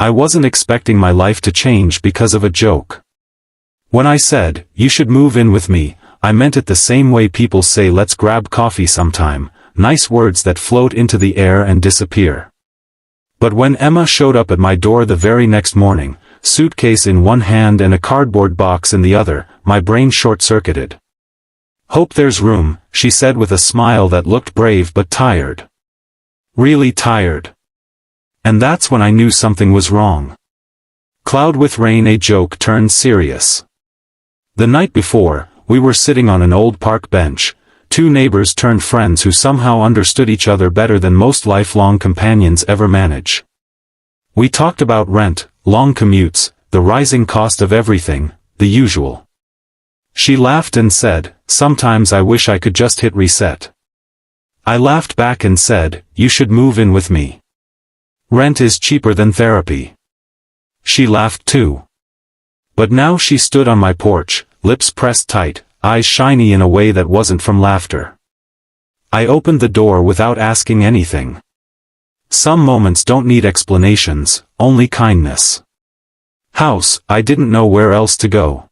I wasn't expecting my life to change because of a joke. When I said, "You should move in with me," I meant it the same way people say "let's grab coffee sometime," nice words that float into the air and disappear. But when Emma showed up at my door the very next morning, suitcase in one hand and a cardboard box in the other, my brain short-circuited. "Hope there's room," she said with a smile that looked brave but tired. Really tired. And that's when I knew something was wrong. Cloud with rain, a joke turned serious. The night before, we were sitting on an old park bench, two neighbors turned friends who somehow understood each other better than most lifelong companions ever manage. We talked about rent, long commutes, the rising cost of everything, the usual. She laughed and said, "Sometimes I wish I could just hit reset." I laughed back and said, "You should move in with me. Rent is cheaper than therapy." She laughed too. But now she stood on my porch, lips pressed tight, eyes shiny in a way that wasn't from laughter. I opened the door without asking anything. Some moments don't need explanations, only kindness. House, I didn't know where else to go.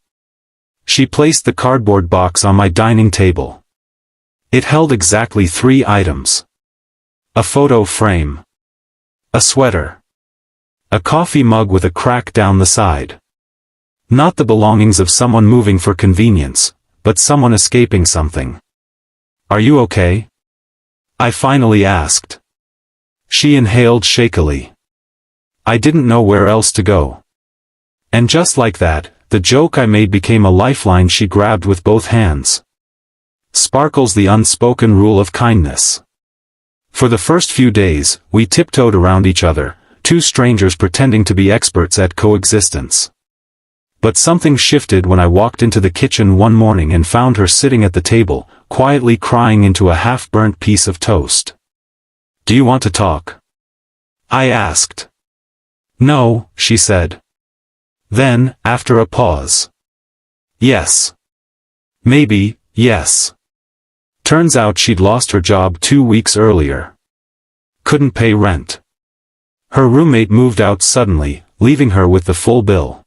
She placed the cardboard box on my dining table. It held exactly 3 items. A photo frame. A sweater. A coffee mug with a crack down the side. Not the belongings of someone moving for convenience, but someone escaping something. "Are you okay?" I finally asked. She inhaled shakily. I didn't know where else to go. And just like that, the joke I made became a lifeline she grabbed with both hands. Sparkles, the unspoken rule of kindness. For the first few days, we tiptoed around each other, two strangers pretending to be experts at coexistence. But something shifted when I walked into the kitchen one morning and found her sitting at the table, quietly crying into a half-burnt piece of toast. "Do you want to talk?" I asked. "No," she said. Then, after a pause. "Yes. Maybe, yes." Turns out she'd lost her job 2 weeks earlier. Couldn't pay rent. Her roommate moved out suddenly, leaving her with the full bill.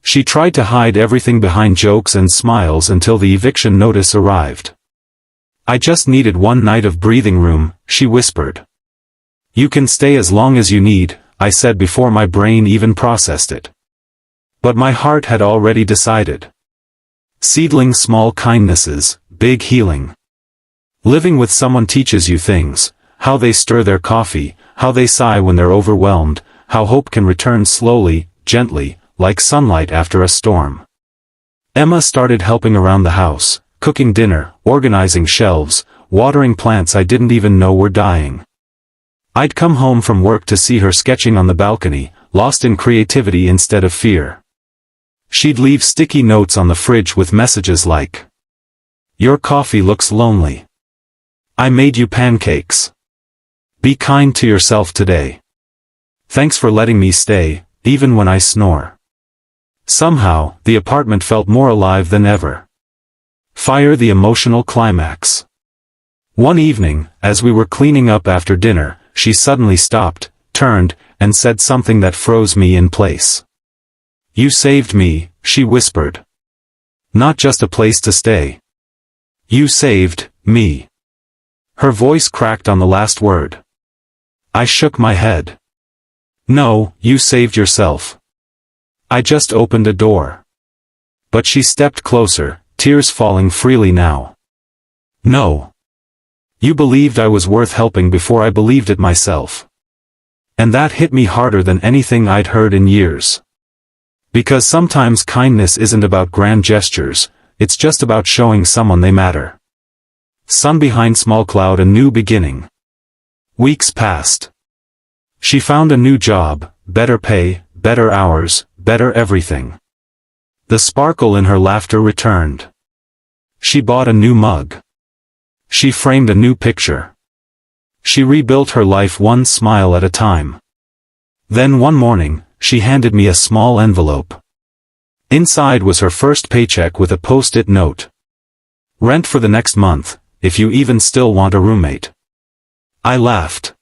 She tried to hide everything behind jokes and smiles until the eviction notice arrived. "I just needed one night of breathing room," she whispered. "You can stay as long as you need," I said before my brain even processed it. But my heart had already decided. Seedling small kindnesses, big healing. Living with someone teaches you things, how they stir their coffee, how they sigh when they're overwhelmed, how hope can return slowly, gently, like sunlight after a storm. Emma started helping around the house, cooking dinner, organizing shelves, watering plants I didn't even know were dying. I'd come home from work to see her sketching on the balcony, lost in creativity instead of fear. She'd leave sticky notes on the fridge with messages like, "Your coffee looks lonely. I made you pancakes. Be kind to yourself today. Thanks for letting me stay, even when I snore." Somehow, the apartment felt more alive than ever. Fire, the emotional climax. One evening, as we were cleaning up after dinner, she suddenly stopped, turned, and said something that froze me in place. "You saved me," she whispered. "Not just a place to stay. You saved me." Her voice cracked on the last word. I shook my head. "No, you saved yourself. I just opened a door." But she stepped closer, tears falling freely now. "No. You believed I was worth helping before I believed it myself." And that hit me harder than anything I'd heard in years. Because sometimes kindness isn't about grand gestures, it's just about showing someone they matter. Sun behind small cloud, a new beginning. Weeks passed. She found a new job, better pay, better hours, better everything. The sparkle in her laughter returned. She bought a new mug. She framed a new picture. She rebuilt her life one smile at a time. Then one morning, she handed me a small envelope. Inside was her first paycheck with a post-it note. "Rent for the next month, if you even still want a roommate." I laughed.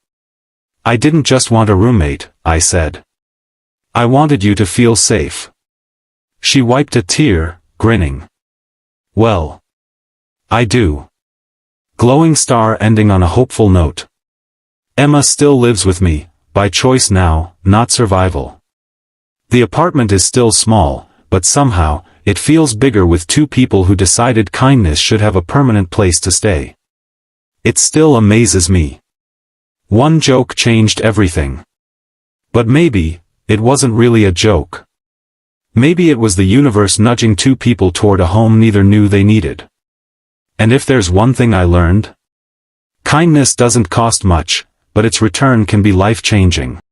"I didn't just want a roommate," I said. I wanted you to feel safe. She wiped a tear, grinning. Well. I do. Glowing star ending on a hopeful note. Emma still lives with me, by choice now, not survival. The apartment is still small, but somehow, it feels bigger with two people who decided kindness should have a permanent place to stay. It still amazes me. One joke changed everything. But maybe, it wasn't really a joke. Maybe it was the universe nudging two people toward a home neither knew they needed. And if there's one thing I learned, kindness doesn't cost much, but its return can be life-changing.